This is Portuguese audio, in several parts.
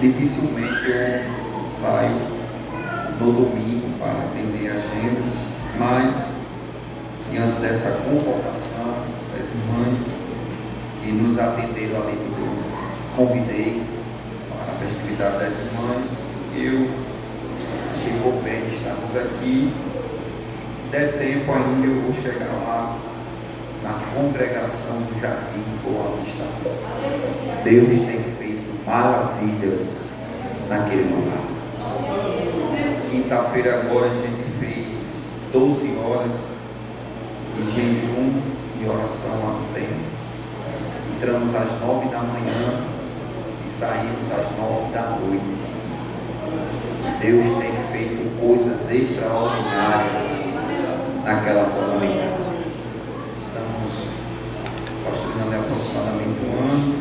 Dificilmente eu saio no domingo para atender agendas, mas diante dessa convocação das irmãs que nos atenderam ali que eu convidei para a festividade das irmãs, eu achei por bem estarmos aqui. Se der tempo ainda, eu vou chegar lá na congregação do Jardim Boa Vista. Deus tem feito maravilhas naquele lugar. Quinta-feira agora a gente fez 12 horas de jejum e oração lá no templo. Entramos às 9 da manhã e saímos às 9 da noite. Deus tem feito coisas extraordinárias naquela comunidade. Estamos pastoreando aproximadamente um ano.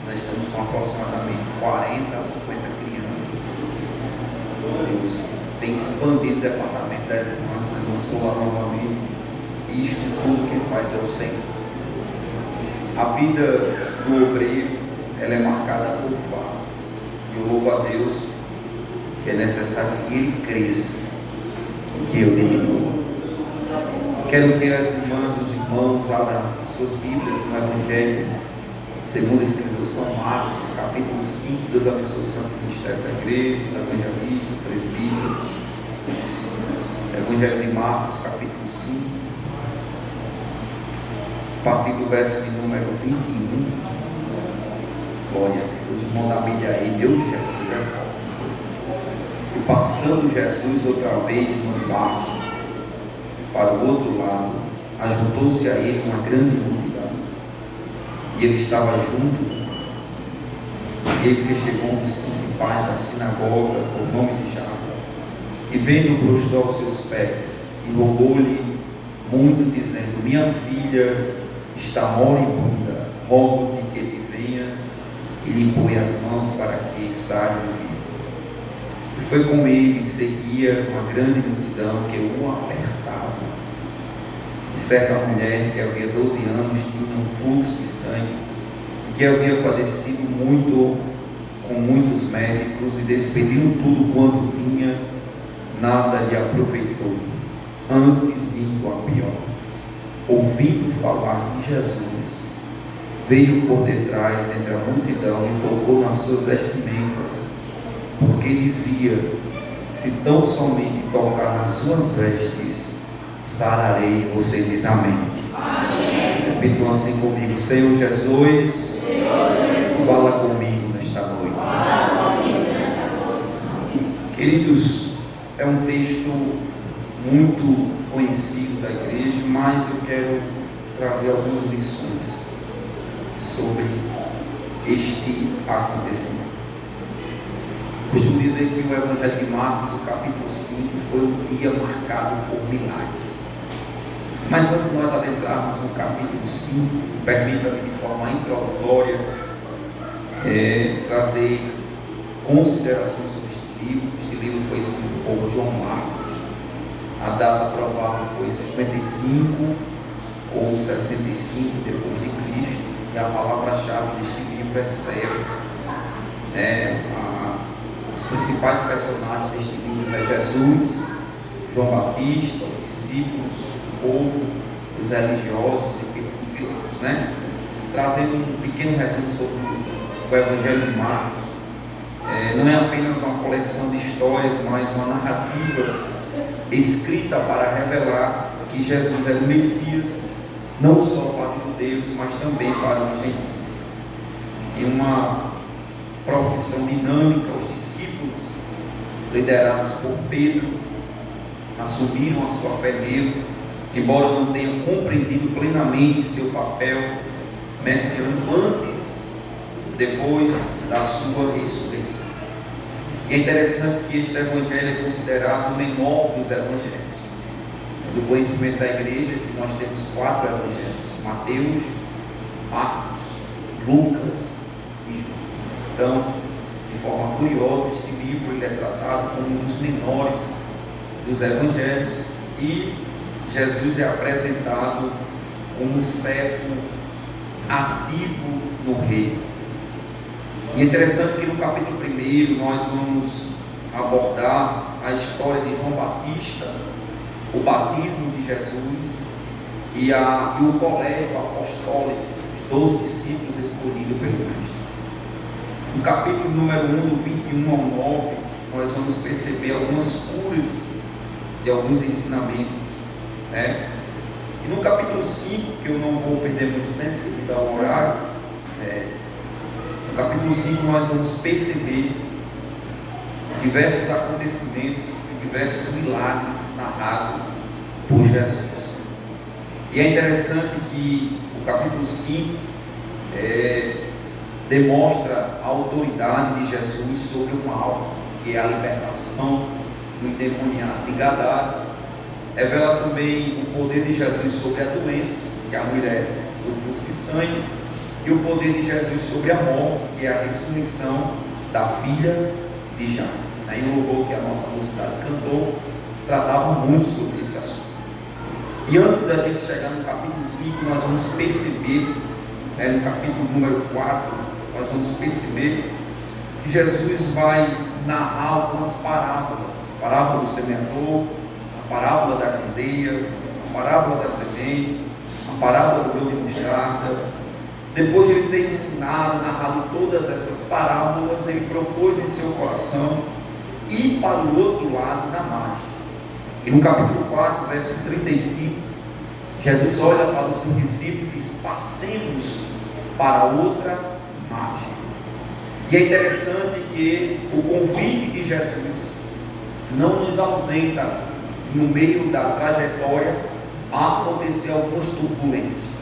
Nós estamos com aproximadamente 40 a 50 crianças. Deus tem expandido o departamento das irmãs, mas lançou lá novamente. E isto tudo quem faz é o Senhor. A vida do obreiro, ela é marcada por fases. E eu louvo a Deus que é necessário que ele cresça e que eu diminua. Quero que as irmãs e os irmãos abram as suas Bíblias no Evangelho segundo escreveu São Marcos, capítulo 5. Deus abençoe o santo ministério da igreja, os evangelistas, presbíteros. Evangelho de Marcos, capítulo 5, a partir do verso de número 21. Glória a Deus. Os irmãos da mídia aí, Deus, Jesus é forte. E passando Jesus outra vez no barco para o outro lado, ajuntou-se a ele uma grande multidão. E ele estava junto. E eis que chegou um dos principais da sinagoga, por nome de Jairo, e vendo, prostrou aos seus pés e rogou-lhe muito, dizendo: minha filha está moribunda, rogo-te que te venhas e lhe põe as mãos para que saia do livro. E foi com ele e seguia uma grande multidão que o apertava. E certa mulher que havia 12 anos tinha um fluxo de sangue, que havia padecido muito com muitos médicos e despedindo tudo quanto tinha, nada lhe aproveitou, antes indo a pior. Ouvindo falar de Jesus, veio por detrás entre a multidão e tocou nas suas vestimentas, porque dizia: se tão somente tocar nas suas vestes, sararei. Você diz amém. Amém. Repitam assim comigo: Senhor Jesus, fala comigo nesta noite. Queridos, é um texto muito conhecido da igreja, mas eu quero trazer algumas lições sobre este acontecimento. Costumo dizer que o Evangelho de Marcos, o capítulo 5, foi um dia marcado por milagres. Mas antes de nós adentrarmos no capítulo 5, permita-me de forma introdutória trazer considerações sobre este livro. Este livro foi escrito por João Marcos. A data provável foi 55 ou 65 depois de Cristo. E a palavra-chave deste livro é servo. Os principais personagens deste livro é Jesus, João Batista, os discípulos, o povo, os religiosos e Pilatos, Trazendo um pequeno resumo sobre o Evangelho de Marcos. Não é apenas uma coleção de histórias, mas uma narrativa escrita para revelar que Jesus é o Messias, não só para os judeus, mas também para os gentios. Em uma profissão dinâmica, os discípulos, liderados por Pedro, assumiram a sua fé nele, embora não tenham compreendido plenamente seu papel messiânico antes, depois da sua ressurreição. E é interessante que este evangelho é considerado o menor dos evangelhos. Do conhecimento da igreja, que nós temos 4 evangelhos: Mateus, Marcos, Lucas e João. Então, de forma curiosa, este livro ele é tratado como um dos menores dos evangelhos, e Jesus é apresentado como um servo ativo no reino. E é interessante que no capítulo 1 nós vamos abordar a história de João Batista, o batismo de Jesus e o colégio apostólico, os 12 discípulos escolhidos pelo Cristo. No capítulo número 1, do 21 ao 9, nós vamos perceber algumas curas de alguns ensinamentos, né? E no capítulo 5, que eu não vou perder muito tempo devido ao horário, no capítulo 5 nós vamos perceber diversos acontecimentos, diversos milagres narrados por Jesus. E é interessante que o capítulo 5 demonstra a autoridade de Jesus sobre o mal, que é a libertação do endemoniado de Gadara. Revela também o poder de Jesus sobre a doença, que é a mulher do fluxo de sangue, e o poder de Jesus sobre a morte, que é a ressurreição da filha de Jairo. Aí o louvor que a nossa mocidade cantou tratava muito sobre esse assunto. E antes da gente chegar no capítulo 5, nós vamos perceber, no capítulo número 4, nós vamos perceber que Jesus vai narrar algumas parábolas. A parábola do semeador, a parábola da candeia, a parábola da semente, a parábola do grão de mostarda. Depois de ele ter ensinado, narrado todas essas parábolas, ele propôs em seu coração ir para o outro lado da margem. E no capítulo 4, verso 35, Jesus olha para os seus discípulos e diz: passemos para outra margem. E é interessante que o convite de Jesus não nos ausenta no meio da trajetória a acontecer algumas turbulências.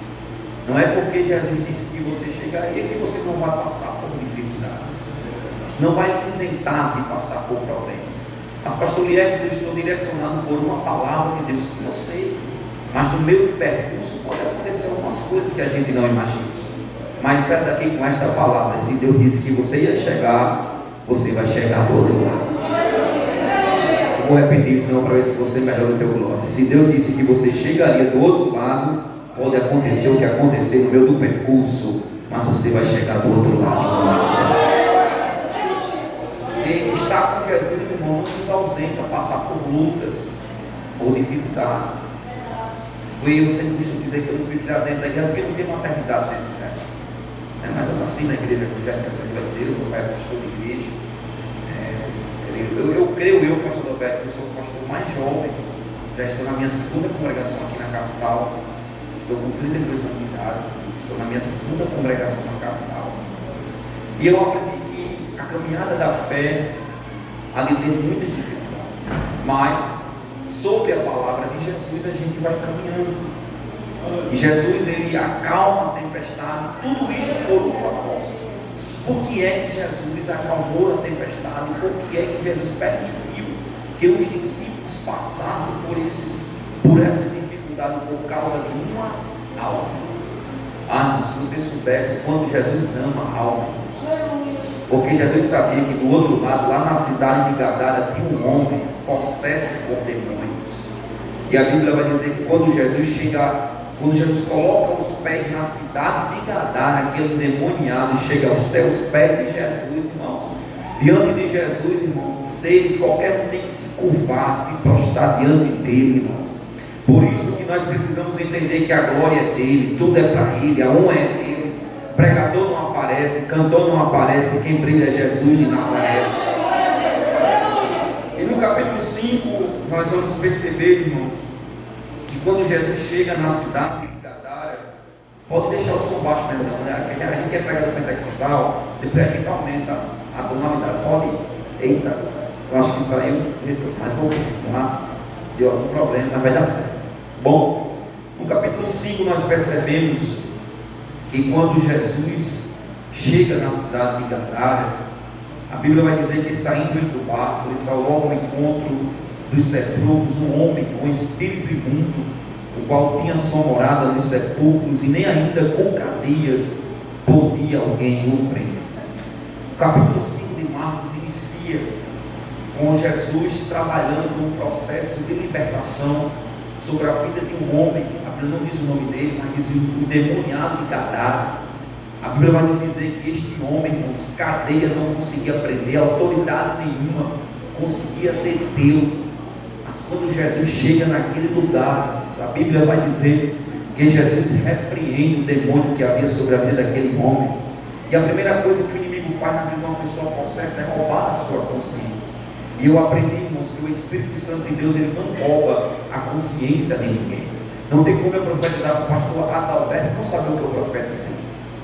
Não é porque Jesus disse que você chegaria que você não vai passar por dificuldades, não vai lhe isentar de passar por problemas. Mas pastor Lieve, eu estou direcionado por uma palavra que Deus disse, eu sei, mas no meio do percurso pode acontecer algumas coisas que a gente não imagina. Mas sai daqui com esta palavra: se Deus disse que você ia chegar, você vai chegar do outro lado. Eu vou repetir isso não para ver se você melhora o teu glória. Se Deus disse que você chegaria do outro lado, pode acontecer o que acontecer no meio do percurso, mas você vai chegar do outro lado. E estar com Jesus, irmão, não nos ausenta passar por lutas ou dificuldades. Eu sempre costumo dizer que eu não fui criado dentro da igreja porque não tem maternidade dentro dela. Mas eu nasci na igreja evangélica Assembleia de Deus, meu pai é pastor de igreja. Eu creio, pastor Roberto, que eu sou o pastor mais jovem. Já estou na minha segunda congregação aqui na capital. Estou com 32 anos de idade. Estou na minha segunda congregação na capital. E eu aprendi que a caminhada da fé há de ter muitas dificuldades. Mas, sobre a palavra de Jesus, a gente vai caminhando. E Jesus, ele acalma a tempestade, tudo isso por um propósito. Por que é que Jesus acalmou a tempestade? Por que é que Jesus permitiu que os discípulos passassem por essa dificuldade por causa de uma alma? Se você soubesse quanto Jesus ama a alma. Porque Jesus sabia que do outro lado, lá na cidade de Gadara, tinha um homem possesso por demônios. E a Bíblia vai dizer que quando Jesus coloca os pés na cidade de Gadara, aquele demoniado chega aos teus pés de Jesus, irmãos. Diante de Jesus, irmãos, seres, qualquer um tem que se curvar, se prostrar diante dele, irmãos. Por isso que nós precisamos entender que a glória é dele, tudo é para ele, a honra é dele. Pregador não aparece, cantor não aparece, quem brilha é Jesus de Nazaré. E no capítulo 5, nós vamos perceber, irmãos, que quando Jesus chega na cidade de Gadara, pode deixar o som baixo mesmo, né? A gente quer pregar do pentecostal, depois a gente aumenta a tonalidade. Pode, eita, eu acho que saiu, mas vamos lá, deu algum problema, mas vai dar certo. Bom, no capítulo 5 nós percebemos que quando Jesus chega na cidade de Gadara, a Bíblia vai dizer que saindo do barco, ele saiu logo ao encontro dos sepulcros, um homem com espírito imundo, o qual tinha sua morada nos sepulcros, e nem ainda com cadeias podia alguém o prender. O capítulo 5 de Marcos inicia com Jesus trabalhando um processo de libertação sobre a vida de um homem. A Bíblia não diz o nome dele, mas diz o endemoniado de Gadara. A Bíblia vai nos dizer que este homem, irmãos, cadeia não conseguia prender, autoridade nenhuma conseguia detê-lo. Mas quando Jesus chega naquele lugar, a Bíblia vai dizer que Jesus repreende o demônio que havia sobre a vida daquele homem. E a primeira coisa que o inimigo faz na vida de uma pessoa possessa é roubar a sua consciência. E eu aprendi, irmãos, que o Espírito Santo de Deus, ele não rouba a consciência de ninguém. Não tem como eu profetizar para o pastor Adalberto não saber o que eu profetizei,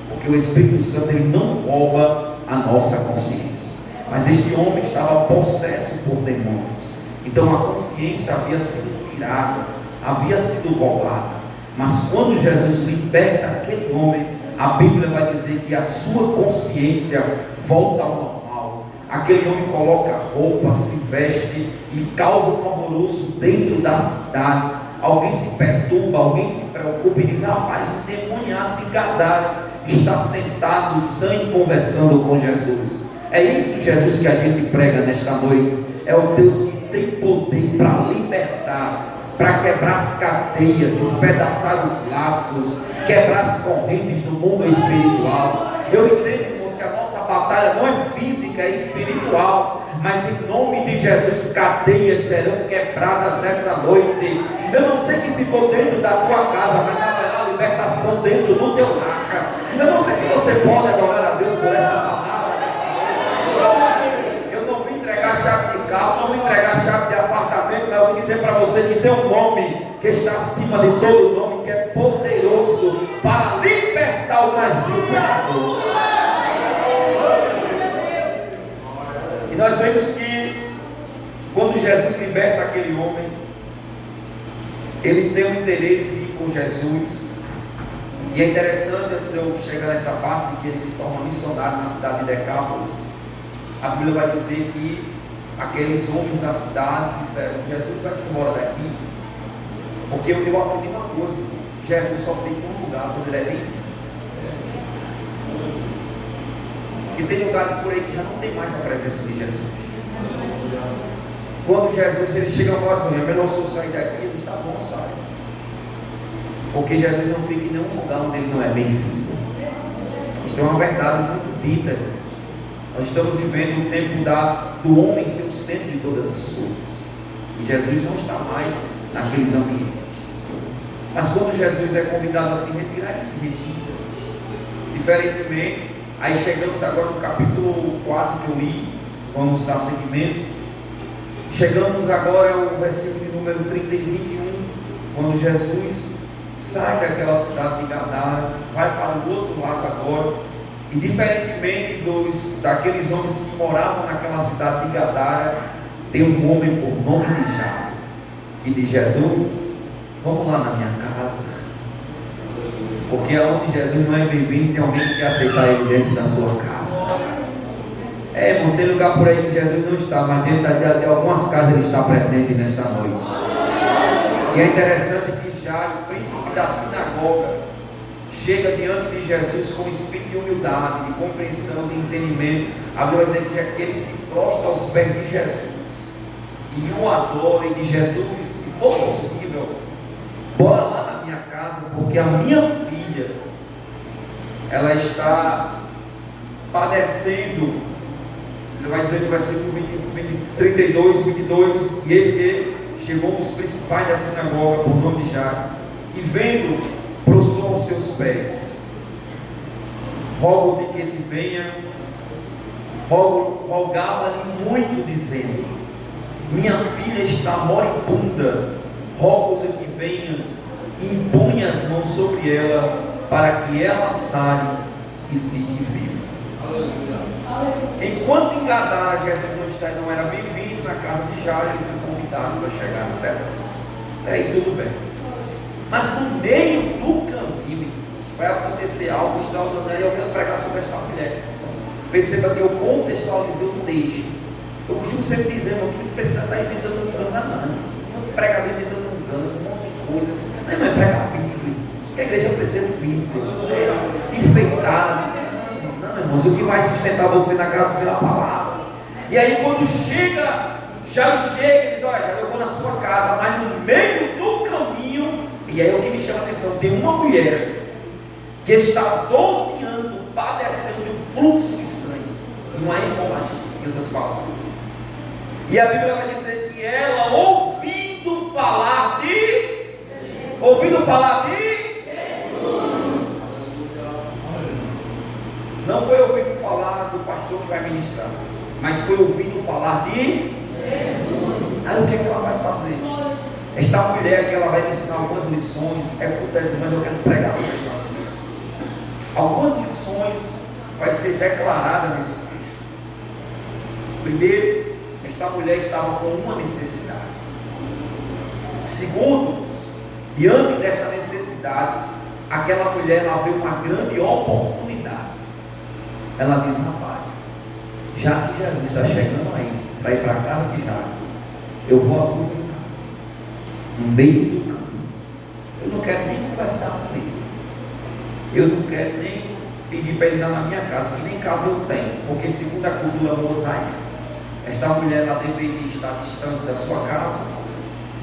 porque o Espírito Santo, ele não rouba a nossa consciência. Mas este homem estava possesso por demônios. Então a consciência havia sido tirada, havia sido roubada. Mas quando Jesus liberta aquele homem, a Bíblia vai dizer que a sua consciência volta ao normal. Aquele homem coloca roupa, se veste e causa um alvoroço dentro da cidade. Alguém se perturba, alguém se preocupa e diz: rapaz, o demoniado de Gadara está sentado, sã e conversando com Jesus. É isso, Jesus, que a gente prega nesta noite. É o Deus que tem poder para libertar, para quebrar as cadeias, despedaçar os laços, quebrar as correntes do mundo espiritual. Eu entendo, irmãos, que a nossa batalha não é física, é espiritual. Mas em nome de Jesus, cadeias serão quebradas nessa noite. Eu não sei quem ficou dentro da tua casa, mas haverá libertação dentro do teu lar. Eu não sei se você pode adorar a Deus por esta palavra nessa noite. Eu não vim entregar a chave de carro, não vim entregar a chave de apartamento, mas eu vim dizer para você que tem um nome que está acima de todo nome, que é poderoso para libertar o mais vil pecador. E nós vemos que quando Jesus liberta aquele homem, ele tem o interesse de ir com Jesus. E é interessante, antes de eu chegar nessa parte de que ele se torna missionário na cidade de Decápolis, a Bíblia vai dizer que aqueles homens da cidade disseram: Jesus vai se embora daqui, porque eu aprendi uma coisa: Jesus só fica em um lugar quando ele é bem-vindo. E tem lugares por aí que já não tem mais a presença de Jesus. Quando Jesus ele chega a nós, é melhor eu sair daqui, ele está bom, sai. Porque Jesus não fica em nenhum lugar onde ele não é bem-vindo. Isso é uma verdade muito dita, irmãos. Nós estamos vivendo o tempo do homem ser o centro de todas as coisas. E Jesus não está mais naqueles ambientes. Mas quando Jesus é convidado a se retirar, ele se retira. Diferentemente, aí chegamos agora no capítulo 4 que eu li, vamos dar seguimento. Chegamos agora ao versículo de número 30 e 21, quando Jesus sai daquela cidade de Gadara, vai para o outro lado agora, e diferentemente daqueles homens que moravam naquela cidade de Gadara, tem um homem por nome de Jairo, que diz: Jesus, vamos lá na minha casa, porque aonde Jesus não é bem-vindo, tem alguém que quer aceitar ele dentro da sua casa. Irmãos, tem lugar por aí que Jesus não está, mas dentro de algumas casas ele está presente nesta noite. E é interessante que Jairo, o príncipe da sinagoga, chega diante de Jesus com espírito de humildade, de compreensão, de entendimento. A Bíblia vai dizer que ele se prostra aos pés de Jesus e o adora, e diz: Jesus, se for possível, bora lá na minha casa, porque a minha filha, ela está padecendo. Ele vai dizer no versículo 32, 22, e eis que chegou um dos principais da sinagoga, por nome de Jairo, e vendo, prostrou aos seus pés: rogo-te que ele venha, rogava-lhe muito, dizendo: minha filha está moribunda, rogo-te que venhas e imponha as mãos sobre ela, para que ela saia e fique viva. Enquanto em Gadara Jesus não era bem-vindo, na casa de Jairo ele foi convidado para chegar até lá. Aí tudo bem. Mas no meio do caminho vai acontecer algo extraordinário, e eu quero pregar sobre esta mulher. Perceba que eu contextualizei o texto. Eu costumo sempre dizer que não precisa estar inventando um engano, não. Um pregador inventando um engano, um monte de coisa. Não é pregar a Bíblia. A igreja precisa de Bíblia. Enfeitar. Não, irmãos, o que vai sustentar você na casa do Senhor é a palavra. E aí quando Jairo chega e diz: olha, Jairo, eu vou na sua casa, mas no meio do caminho, e aí é o que me chama a atenção, tem uma mulher que está 12 anos padecendo de um fluxo de sangue, uma hemorragia, em outras palavras. E a Bíblia vai dizer que ela, ouvindo falar de Jesus. Não foi ouvindo falar do pastor que vai ministrar, mas foi ouvindo falar de Jesus. Aí o que é que ela vai fazer? Esta mulher que ela vai me ensinar algumas lições, é por 10 irmãs, eu quero pregar sobre esta mulher. Algumas lições vai ser declarada nesse texto. Primeiro, esta mulher estava com uma necessidade. Segundo, diante desta necessidade, aquela mulher ela vê uma grande oportunidade. Ela diz: rapaz, já que Jesus está chegando aí para ir para a casa de Jairo, eu vou aproveitar no meio do caminho. Eu não quero nem conversar com ele, eu não quero nem pedir para ele ir na minha casa, que nem casa eu tenho, porque segundo a cultura mosaica, esta mulher ela deveria estar distante da sua casa,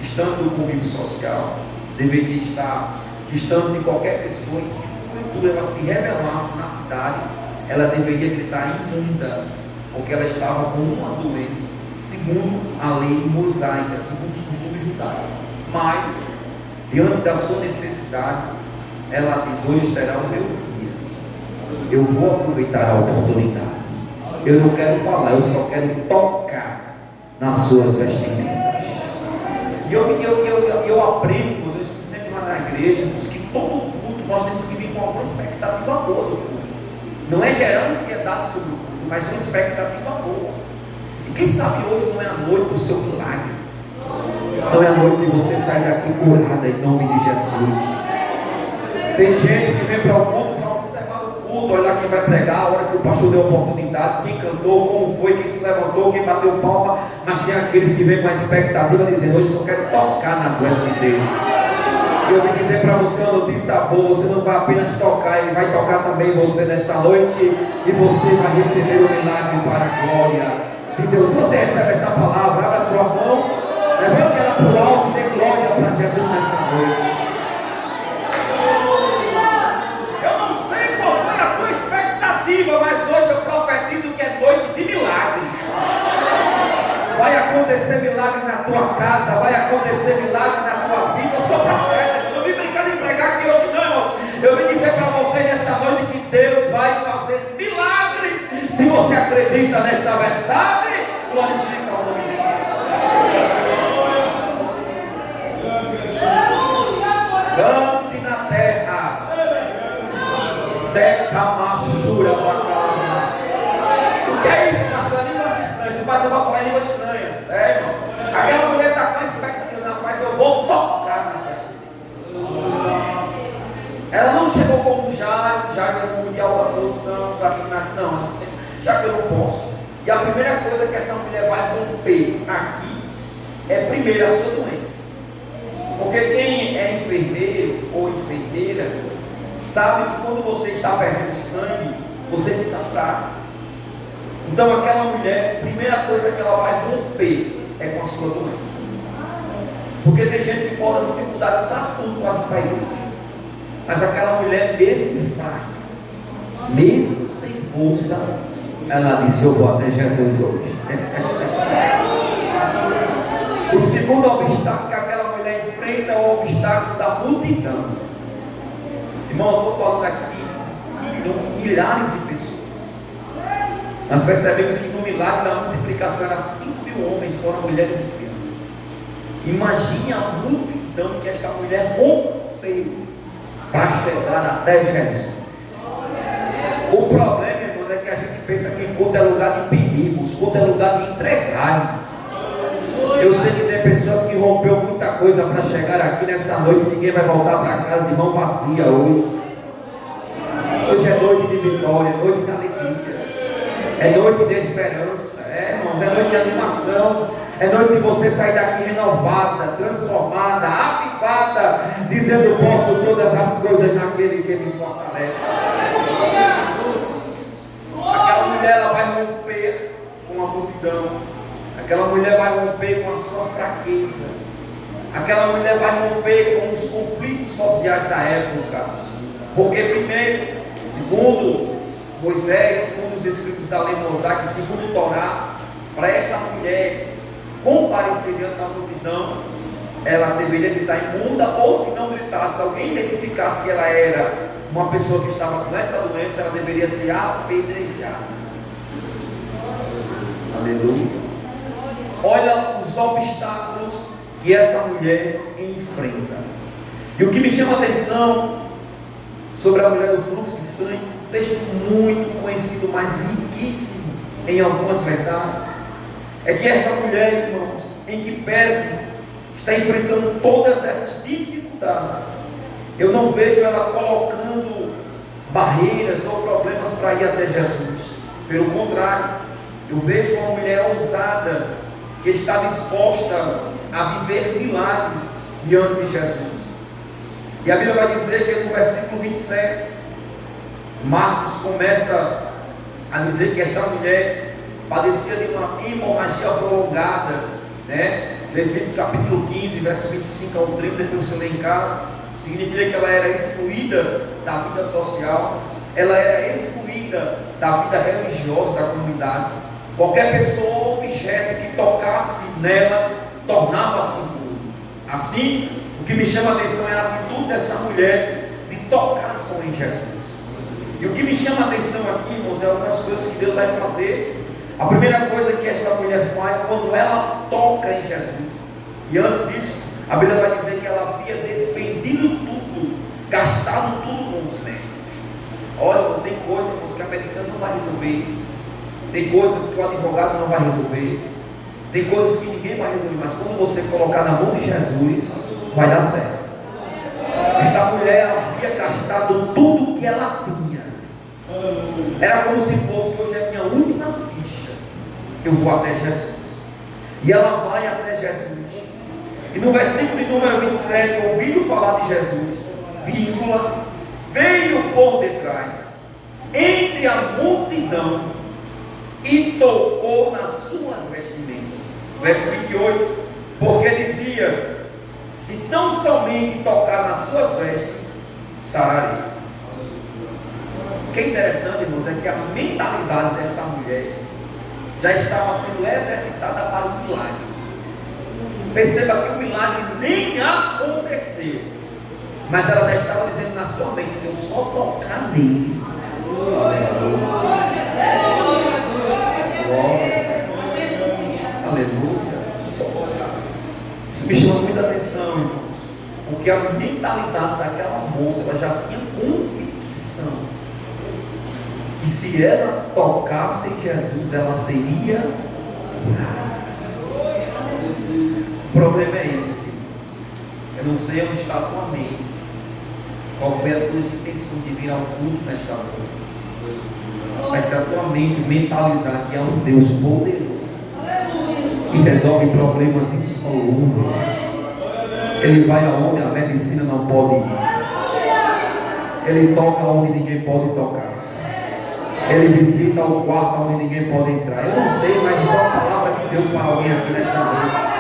distante do convívio social, deveria estar distante de qualquer pessoa, e se porventura ela se revelasse na cidade, ela deveria gritar imunda, porque ela estava com uma doença, segundo a lei mosaica, segundo os costumes judaicos. Mas, diante da sua necessidade, ela diz: hoje será o meu dia, eu vou aproveitar a oportunidade, eu não quero falar, eu só quero tocar nas suas vestimentas. E eu aprendo, eu sempre lá na igreja, que todo culto nós temos que vir com alguma expectativa boa do culto. Não é gerar ansiedade sobre o culto, mas uma expectativa boa. E quem sabe hoje não é a noite do seu milagre, não é a noite de você sair daqui curada em nome de Jesus. Tem gente que vem para o culto para observar o culto, olhar quem vai pregar, a hora que o pastor deu oportunidade, quem cantou, como foi, quem se levantou, quem bateu palma. Mas tem aqueles que vêm com a expectativa dizendo: hoje eu só quero tocar nas vestes dele. E eu vim dizer para você uma notícia boa: você não vai apenas tocar, ele vai tocar também você nesta noite, e você vai receber o milagre para a glória de Deus. Você recebe esta palavra, abra sua mão, levante ela para o alto e dê glória para Jesus nessa noite. Eu não sei qual foi a tua expectativa, mas hoje eu profetizo que é noite de milagre. Vai acontecer milagre na tua casa, vai acontecer milagre na tua vida. Eu sou profeta, eu não vim brincar de pregar aqui hoje não, irmãos. Eu vim dizer para você nessa noite que Deus vai fazer milagres. Se você acredita nesta verdade, glorifica o nome de Deus. Cante na terra, decamachura bacana. O que é isso, pastor? Línguas estranhas. O pastor vai falar em línguas estranhas, irmão? Aquela mulher está com a expectativa: rapaz, eu vou tocar nas vestes. Ela não chegou como já como de alta posição, não, assim, já que eu não posso. E a primeira coisa que essa mulher vai romper aqui é primeiro a sua doença. Porque quem é enfermeiro ou enfermeira sabe que quando você está perdendo sangue, você fica fraco. Então aquela mulher, a primeira coisa que ela vai romper é com a sua doença. Porque tem gente que pode ter dificuldade para tudo para vir para a igreja. Mas aquela mulher, mesmo fraca, mesmo sem força, ela disse: eu vou até Jesus hoje. O segundo obstáculo que aquela mulher enfrenta é o obstáculo da multidão. Irmão, eu estou falando aqui de milhares de pessoas. Nós percebemos que no milagre da multiplicação era 5.000 homens, fora mulheres e crianças. Imagine a multidão que esta mulher rompeu para chegar até Jesus. O problema, irmãos, é que a gente pensa que culto é lugar de perigos, culto é lugar de entregar. Eu sei que tem pessoas que rompeu muita coisa para chegar aqui nessa noite. Ninguém vai voltar para casa de mão vazia hoje. Hoje é noite de vitória, é noite de alegria, é noite de esperança, irmãos, é noite de animação, é noite de você sair daqui renovada, transformada, avivada, dizendo: posso todas as coisas naquele que me fortalece. Aquela mulher ela vai romper com a multidão, aquela mulher vai romper com a sua fraqueza, aquela mulher vai romper com os conflitos sociais da época. Porque primeiro, segundo Moisés, segundo os escritos da lei mosaica, segundo o Torá, para esta mulher comparecer diante da multidão, ela deveria gritar imunda, ou se não gritasse, alguém identificasse que ela era uma pessoa que estava com essa doença, ela deveria ser apedrejada. Aleluia. Olha os obstáculos que essa mulher enfrenta. E o que me chama a atenção sobre a mulher do fluxo de sangue, um texto muito conhecido, mas riquíssimo em algumas verdades, é que esta mulher, irmãos, em que pese, está enfrentando todas essas dificuldades. Eu não vejo ela colocando barreiras ou problemas para ir até Jesus. Pelo contrário, eu vejo uma mulher ousada que está disposta a viver milagres diante de Jesus. E a Bíblia vai dizer que no versículo 27, Marcos começa a dizer que esta mulher padecia de uma hemorragia prolongada, né? Levítico capítulo 15, verso 25 ao 30, depois você lê em casa, significa que ela era excluída da vida social, ela era excluída da vida religiosa da comunidade. Qualquer pessoa ou objeto que tocasse nela tornava-se impuro. Assim, o que me chama a atenção é a atitude dessa mulher de tocar só em Jesus. E o que me chama a atenção aqui, irmãos, é algumas coisas que Deus vai fazer. A primeira coisa que esta mulher faz quando ela toca em Jesus, e antes disso, a Bíblia vai dizer que ela havia despendido tudo, gastado tudo com os médicos. Olha, não tem coisa, irmãos, que a medicina não vai resolver. Tem coisas que o advogado não vai resolver. Tem coisas que ninguém vai resolver. Mas quando você colocar na mão de Jesus, vai dar certo. Esta mulher havia gastado tudo que ela tinha. Era como se fosse: hoje é a minha última ficha, eu vou até Jesus. E ela vai até Jesus. E no versículo de número 27, ouvindo falar de Jesus, vírgula, veio por detrás, entre a multidão, e tocou nas suas vestimentas. Verso 28, porque dizia: se tão somente tocar nas suas vestes, sararei. O que é interessante, irmãos, é que a mentalidade desta mulher já estava sendo exercitada para o milagre. Perceba que o milagre nem aconteceu, mas ela já estava dizendo na sua mente: se eu só tocar nele, aleluia. Isso me chama muita atenção, irmãos, porque a mentalidade daquela moça, ela já tinha convicção que se ela tocasse em Jesus, ela seria curada. O problema é esse: eu não sei onde está a tua mente, qual foi a tua intenção de vir ao culto nesta noite. Mas se a tua mente mentalizar que há um Deus poderoso que resolve problemas insolúveis, Ele vai aonde a medicina não pode ir, Ele toca onde ninguém pode tocar, Ele visita o quarto onde ninguém pode entrar. Eu não sei, mas isso é uma palavra de Deus para alguém aqui nesta noite.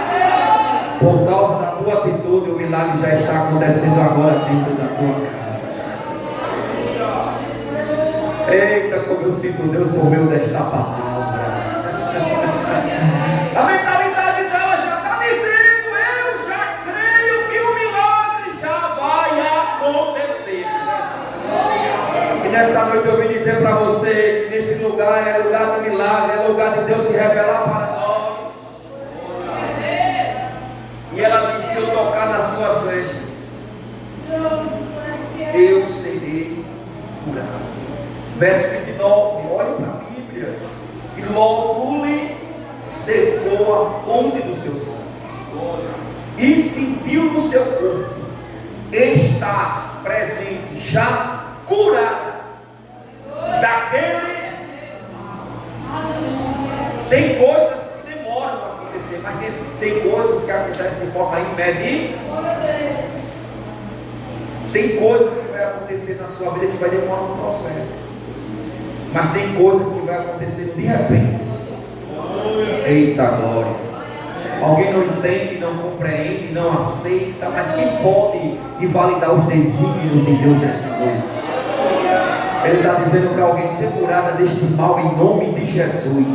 Por causa da tua atitude, o milagre já está acontecendo agora dentro da tua casa. Eita, como eu sinto Deus por meio desta palavra. A mentalidade dela já está dizendo: eu já creio que o milagre já vai acontecer. E nessa noite eu vim dizer para você que neste lugar é lugar do milagre, é lugar de Deus se revelar para nós. E ela disse: se eu tocar nas suas vestes, eu serei curado. Verso 29, olhe para a Bíblia. E logo lhe secou a fonte do seu sangue, e sentiu no seu corpo estar presente, já curada daquele. Tem coisas que demoram a acontecer, mas tem coisas que acontecem de forma imediata. Tem coisas que vai acontecer na sua vida que vai demorar um processo, mas tem coisas que vai acontecer de repente. Eita glória! Alguém não entende, não compreende, não aceita, mas quem pode invalidar os desígnios de Deus nesta noite? Ele está dizendo para alguém ser curada deste mal em nome de Jesus.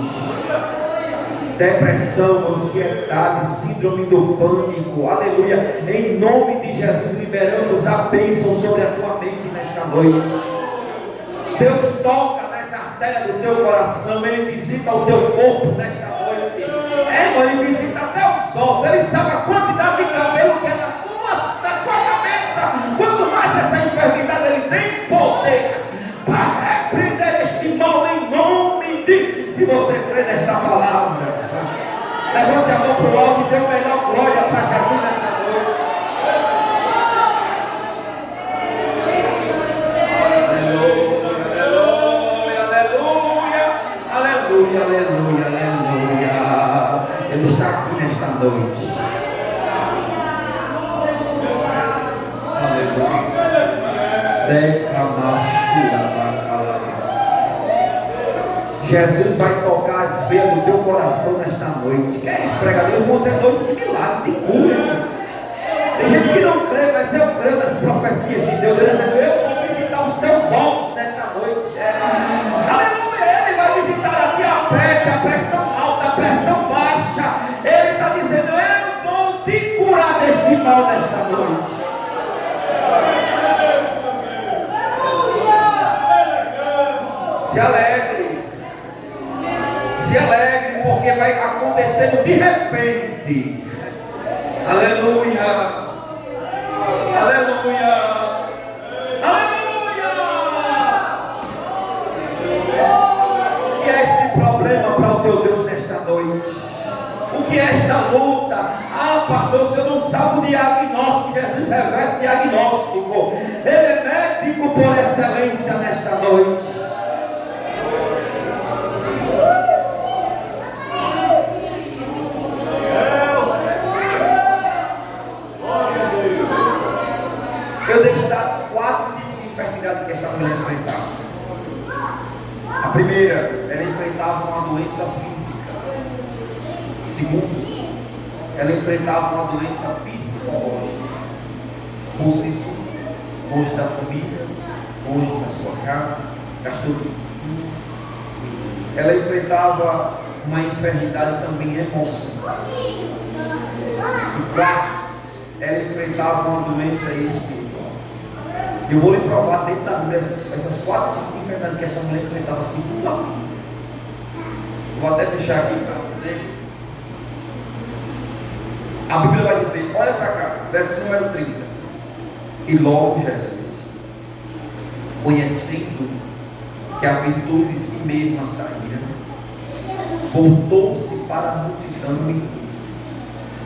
Depressão, ansiedade, síndrome do pânico, aleluia, em nome de Jesus, liberamos a bênção sobre a tua mente nesta noite. Deus toca nas artérias do teu coração, Ele visita o teu corpo nesta noite. Ele visita até os ossos, Ele sabe a quantidade de cabelo que é na tua cabeça. Quando mais essa enfermidade, Ele tem poder para repreender este mal em nome de. Se você crê nesta palavra, levante a mão para o alto e dê a melhor glória para Jesus nessa noite. Aleluia, aleluia, aleluia, aleluia, aleluia. Ele está aqui nesta noite. Jesus vai tocar as veias do teu coração nesta noite. Que é isso, pregador? Irmãos, é noite de milagre, de cura. Tem gente que não crê, mas eu creio nas profecias de Deus. Ele diz, eu vou visitar os teus ossos nesta noite. Aleluia, Ele vai visitar a diabetes, a pressão alta, a pressão baixa. Ele está dizendo, eu vou te curar deste mal nesta noite. Se alegre. Se alegre, porque vai acontecendo de repente. Aleluia. Aleluia. Aleluia. O que é esse problema para o teu Deus nesta noite? O que é esta luta? Ah, pastor, o senhor não sabe o diagnóstico. Jesus revela o diagnóstico. Ele é médico por excelência nesta noite. Eu destaco 4 tipos de enfermidade que esta mulher enfrentava. A primeira, ela enfrentava uma doença física. Segundo, ela enfrentava uma doença psicológica. Expulsa de tudo, longe da família, longe da sua casa, gastou tudo. Ela enfrentava uma enfermidade também emocional. E quarto, ela enfrentava uma doença espiritual. Eu vou lhe provar dentro da Bíblia essas 4 tipos de enfermidade que esta mulher enfrentava segundo a Bíblia. Vou até fechar aqui para poder. A Bíblia vai dizer, olha para cá, verso número 30. E logo Jesus, conhecendo que a virtude de si mesma saíra, voltou-se para a multidão e disse,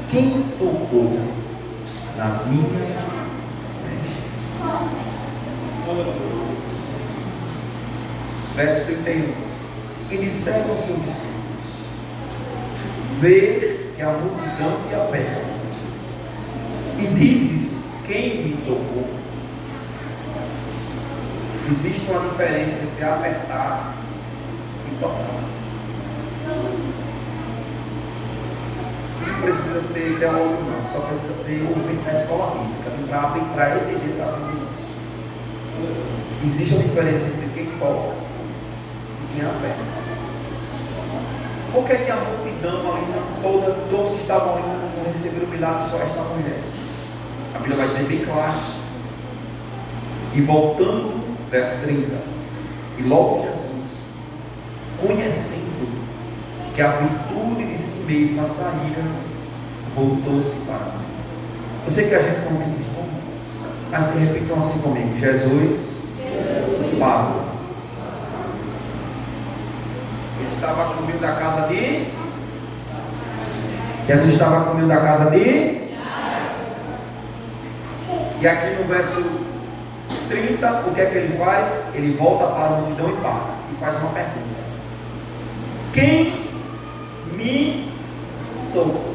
quem tocou nas minhas vestes? Verso 31. E disseram aos seus discípulos, vê que a multidão te aperta, e dizes, quem me tocou? Existe uma diferença entre apertar e tocar. Não precisa ser teólogo não, só precisa ser ouvido na escola bíblica, para entender para aprender isso. Existe uma diferença entre quem toca e quem aperta. Por que a multidão ali, todos que estavam ali não receberam o milagre, só esta mulher? A Bíblia vai dizer bem claro. E voltando, verso 30, e logo Jesus, conhecendo que a virtude de si mesma saíra, voltou-se para nós. Eu sei que a gente não tem costume, mas se repitam assim comigo: Jesus parou. Ele estava com medo da casa de. Jesus estava com medo da casa de. E aqui no verso 30, o que é que ele faz? Ele volta para a multidão e para. E faz uma pergunta: quem me tocou?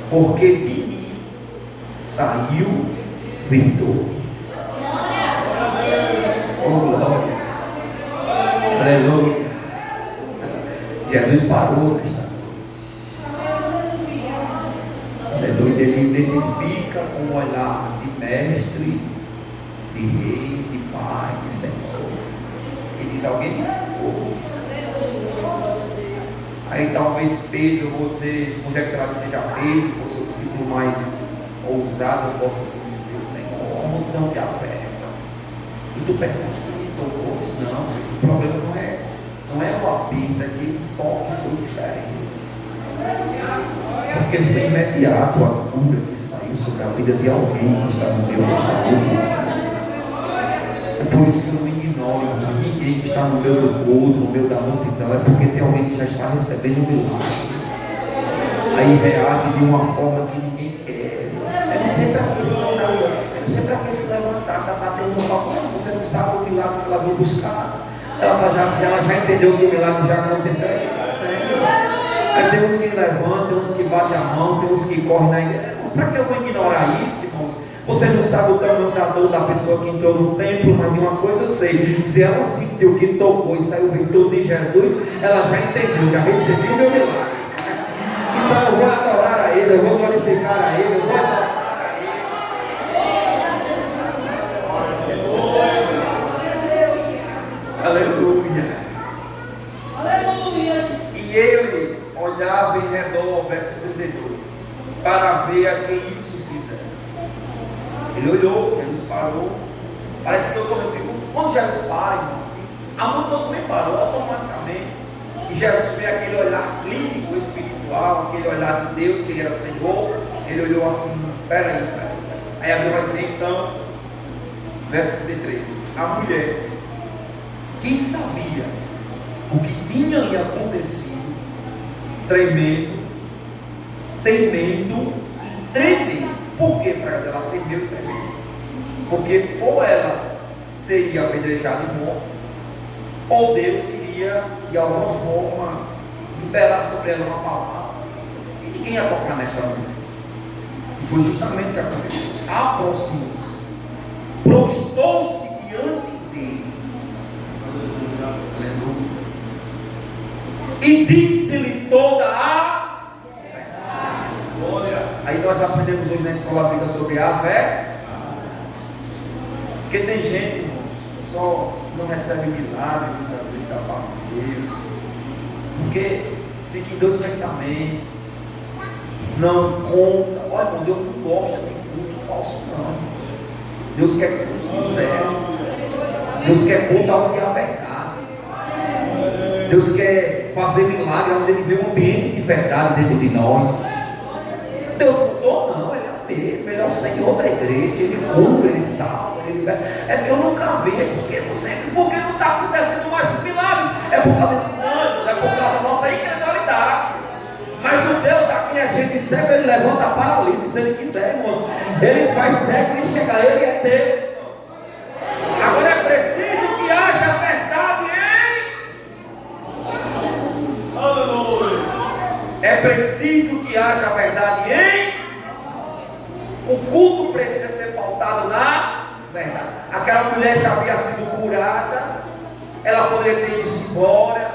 Porque de mim saiu virtude. Oh, glória. Aleluia. Jesus parou nesta noite. Aleluia. Ele identifica com o olhar de mestre, de rei, de pai. disse, alguém errou. Aí talvez Pedro, eu vou dizer, conjecturar que seja Pedro, por ser o discípulo mais ousado, eu possa assim dizer, Senhor, a multidão te aperta. E tu pergunta, me tocou? Não, o problema não é o apito, é que o toque foi diferente. Porque foi imediato a cura que saiu sobre a vida de alguém que está no meu testamento. É por isso que eu não ignoro ninguém que está no meio do culto, no meio da multidão, é porque tem alguém que já está recebendo o milagre. Aí reage de uma forma que ninguém quer. Eu não sei para que se levantar, eu não sei para que se levantar, está batendo no palco. Você não sabe o milagre que ela veio buscar. Ela já entendeu que o milagre já aconteceu. Aí tem uns que levantam, tem uns que batem a mão, tem uns que correm na igreja. Para que eu vou ignorar isso, irmãos? Você não sabe o tamanho da dor da pessoa que entrou no templo, mas de uma coisa eu sei: se ela sentiu que tocou e saiu virtude de Jesus, ela já entendeu, já recebeu o meu milagre. Então eu vou adorar a Ele, eu vou glorificar a Ele, eu vou exaltar a Ele. Aleluia. Aleluia. E ele olhava em redor, verso 32, para ver a quem isso fizer. Ele olhou, Jesus parou. Parece que eu estou vendo. Quando Jesus para, irmão, assim, a multidão também parou automaticamente. E Jesus fez aquele olhar clínico, espiritual, aquele olhar de Deus, que ele era Senhor. Ele olhou assim, peraí. Aí a Bíblia vai dizer então, verso 33, a mulher, quem sabia o que tinha lhe acontecido, temendo e tremendo. Por que para ela temeu e tremeu? Porque ou ela seria apedrejada e morta, ou Deus iria de alguma forma liberar sobre ela uma palavra, e ninguém ia tocar nesta mulher. E foi justamente o que aconteceu. Aproximou-se, prostou-se diante dele, aleluia, e disse-lhe toda a verdade. Aí nós aprendemos hoje na escola bíblica sobre a fé. Porque tem gente, irmão, que só não recebe milagre muitas vezes da parte de Deus, porque fica em dois pensamentos, não conta. Olha, irmão, Deus não gosta de culto falso, não. Deus quer culto sincero. Deus quer culto onde há verdade. Deus quer fazer milagre onde Ele vê um ambiente de verdade dentro de nós. Deus mudou? Não, Ele é o mesmo, Ele é o Senhor da igreja, Ele cura, Ele salva, Ele liberta. É porque eu nunca vi, é porque não está acontecendo mais os milagres, é por causa de nós, é por causa da nossa incredulidade. Mas o Deus a quem a gente serve, Ele levanta paralítico, se Ele quiser, irmãos. Ele faz cego e chega, Ele é Deus. Agora é preciso que haja verdade em. Aleluia. É preciso que haja verdade em. O culto precisa ser pautado na verdade. Aquela mulher já havia sido curada, ela poderia ter ido embora,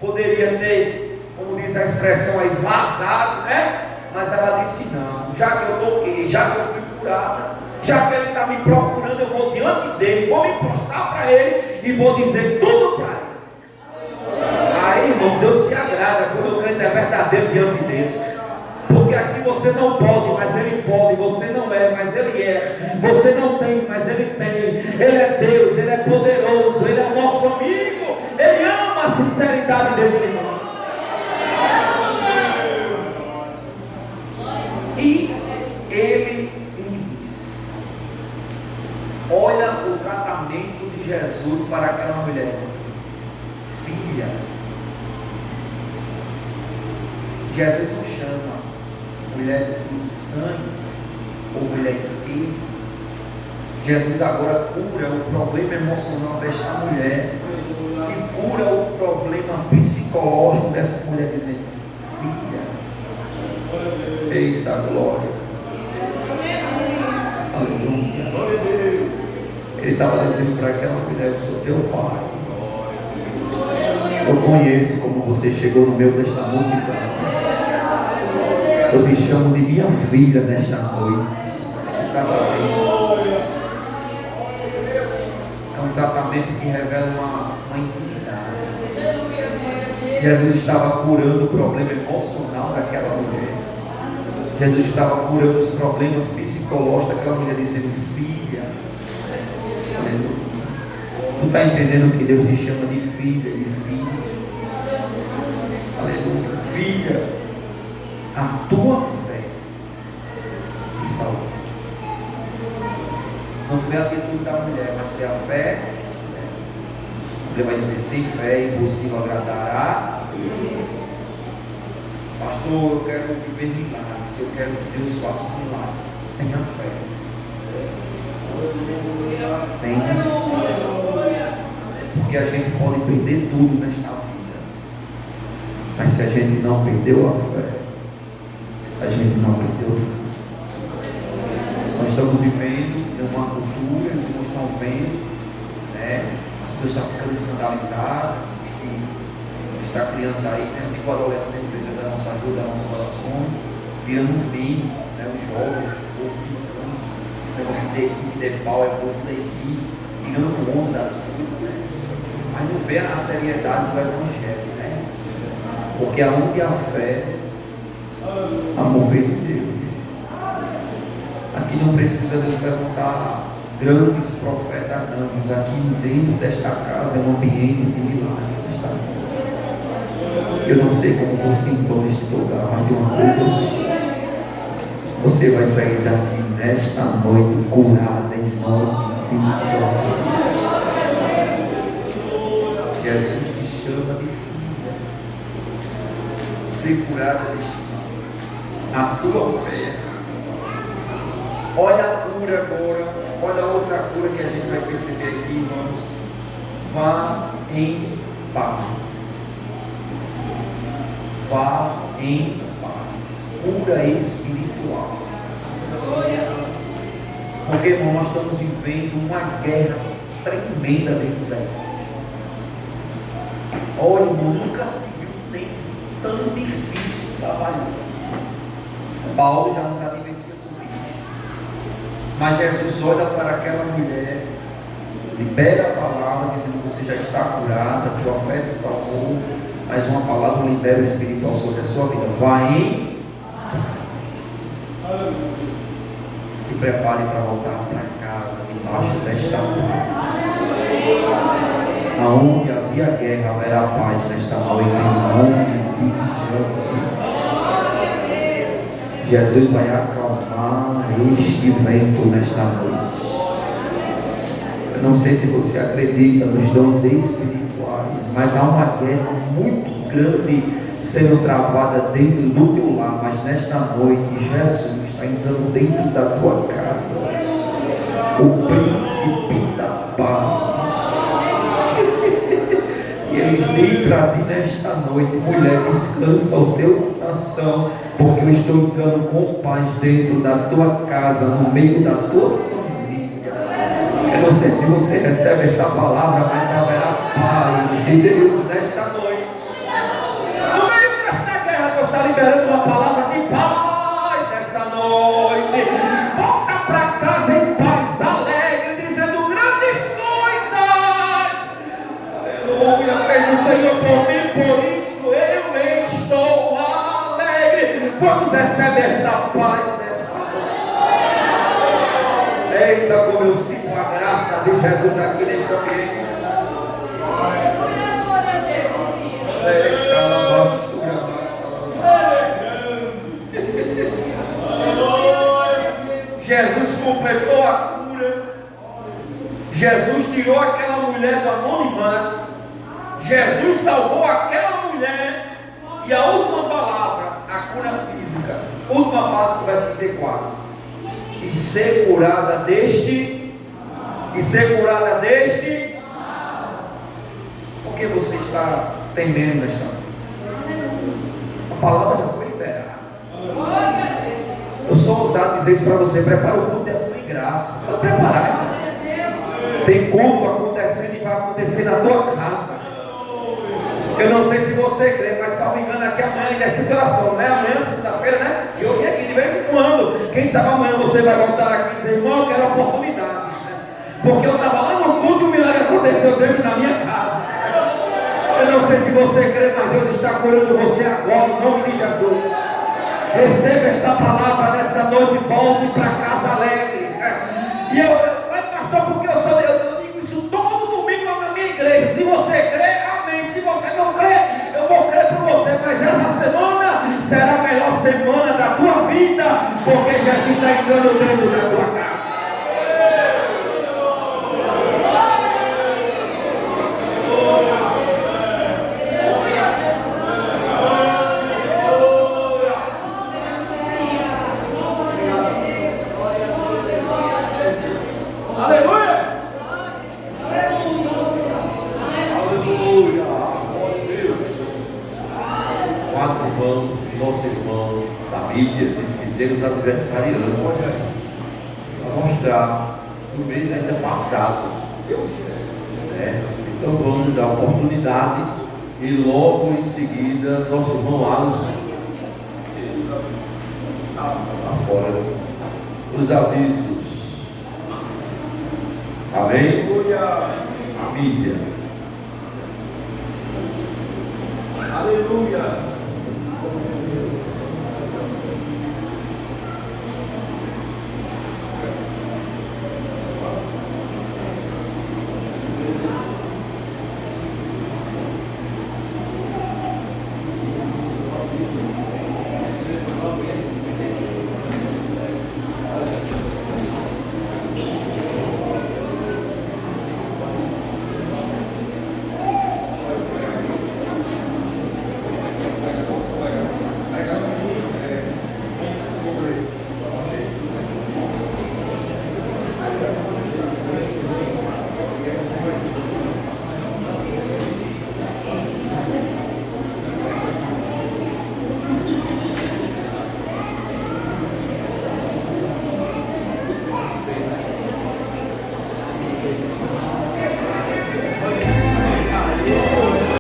poderia ter, como diz a expressão aí, vazado, né? Mas ela disse: não, já que eu toquei, já que eu fui curada, já que Ele está me procurando, eu vou diante dele, vou me prostrar para Ele e vou dizer tudo para Ele. Aí, irmãos, Deus se agrada quando o crente é verdadeiro diante dele. Porque aqui você não pode, mas Ele pode. Você não é, mas Ele é. Você não tem, mas Ele tem. Ele é Deus, Ele é poderoso, Ele é o nosso amigo. Ele ama a sinceridade dentro de nós. E Ele lhe disse: olha o tratamento de Jesus para aquela mulher. Filha. Jesus não chama mulher de fluxo de sangue ou mulher enferma. Jesus agora cura o problema emocional desta mulher e cura o problema psicológico dessa mulher, dizendo: filha. Eita glória. Aleluia. Ele estava dizendo para aquela mulher: eu sou teu pai. Eu conheço como você chegou no meio desta multidão. Eu te chamo de minha filha nesta noite. É É um tratamento que revela uma intimidade. Jesus estava curando o problema emocional daquela mulher. Jesus estava curando os problemas psicológicos daquela mulher, dizendo: filha, aleluia. Tu está entendendo que Deus te chama de filha, de filho? Aleluia. Filha, a tua fé te salvou. Não foi a atitude da mulher, mas foi a fé. Ele vai dizer: sem fé é impossível agradar a Deus. Pastor, eu quero viver milagres, eu quero que Deus faça um milagre. Tenha fé. Tenha fé. Porque a gente pode perder tudo nesta vida, mas se a gente não perdeu a fé, a gente não perdeu tudo. Nós estamos vivendo em uma cultura, os irmãos estão vendo, né? As pessoas estão ficando escandalizadas, esta criança aí, né? Tipo adolescente, precisa da nossa ajuda, das nossas orações, virando um bem, né? Os jovens, o povo ficando, esse negócio de equipe de pau, é povo da equipe, virando onda das coisas, né? Mas não vê a seriedade do Evangelho, né? Porque aonde há fé, há mover de Deus. Aqui não precisa Deus levantar grandes profetas, não. Aqui dentro desta casa é um ambiente de milagres. Eu não sei como você entrou neste lugar, mas de uma coisa eu sei: você vai sair daqui nesta noite curada em nome de Jesus. Jesus te chama de filha. Ser curada deste mal. A tua fé. Olha a cura agora. Olha a outra cura que a gente vai perceber aqui, irmãos. Vá em paz. Vá em paz. Cura espiritual. Porque, irmão, nós estamos vivendo uma guerra tremenda dentro da igreja. Olha, irmão, nunca se viu um tempo tão difícil trabalhar. Paulo já nos advertia sobre isso. Mas Jesus olha para aquela mulher, libera a palavra, dizendo: você já está curada, tua fé te salvou. Mas uma palavra libera o espiritual sobre a sua vida. Vai em. Se prepare para voltar para casa, debaixo desta paz. Aonde havia guerra, haverá paz nesta noite, em nome de Jesus. Jesus vai acalmar este vento nesta noite. Eu não sei se você acredita nos dons espirituais, mas há uma guerra muito grande sendo travada dentro do teu lar. Mas nesta noite, Jesus está entrando dentro da tua casa. O príncipe da paz. E ele diz para ti nesta noite: mulher, descansa o teu coração, porque eu estou entrando com paz dentro da tua casa, no meio da tua família. Eu não sei se você recebe esta palavra, mas haverá paz de Deus nesta noite. No meio desta guerra, Deus está liberando uma palavra de paz nesta noite. Volta para casa em paz, alegre, dizendo grandes coisas. Aleluia. Fez o Senhor por mim, por isso eu estou alegre. Quando recebe esta paz, essa noite. Eita, como eu sinto a graça de Jesus aqui neste ambiente. Eita, a bastura. Jesus completou a cura. Jesus tirou aquela mulher do anonimato. Jesus salvou aquela mulher. E a última palavra, a cura física. Última parte do verso 34. E ser curada deste. E ser curada deste. Por que você está temendo nesta noite? A palavra já foi liberada. Eu sou ousado dizer isso para você: prepara o culto de ação e graça. Está preparado, irmão. Tem culto acontecendo e vai acontecer na tua casa. Eu não sei se você crê, mas salvo engano aqui amanhã ainda é situação, né? Amanhã, segunda-feira, né? Que eu vim aqui de vez em quando. Quem sabe amanhã você vai voltar aqui e dizer: irmão, eu quero oportunidades, né? Porque eu estava lá no culto e o milagre aconteceu dentro da minha casa. Eu não sei se você crê, mas Deus está curando você agora, em nome de Jesus. Receba esta palavra nessa noite, volte para casa alegre. Mas pastor, porque eu digo isso todo domingo lá na minha igreja. Se você crê, amém. Se você não crê, eu vou crer por você. Mas essa semana será a melhor semana da tua vida, porque Jesus está entrando dentro da tua casa. Nosso irmão da mídia disse que temos aniversariantes para mostrar no mês ainda passado. Então vamos dar oportunidade e logo em seguida nosso irmão Alisson lá fora os avisos. Amém? A mídia. Aleluia.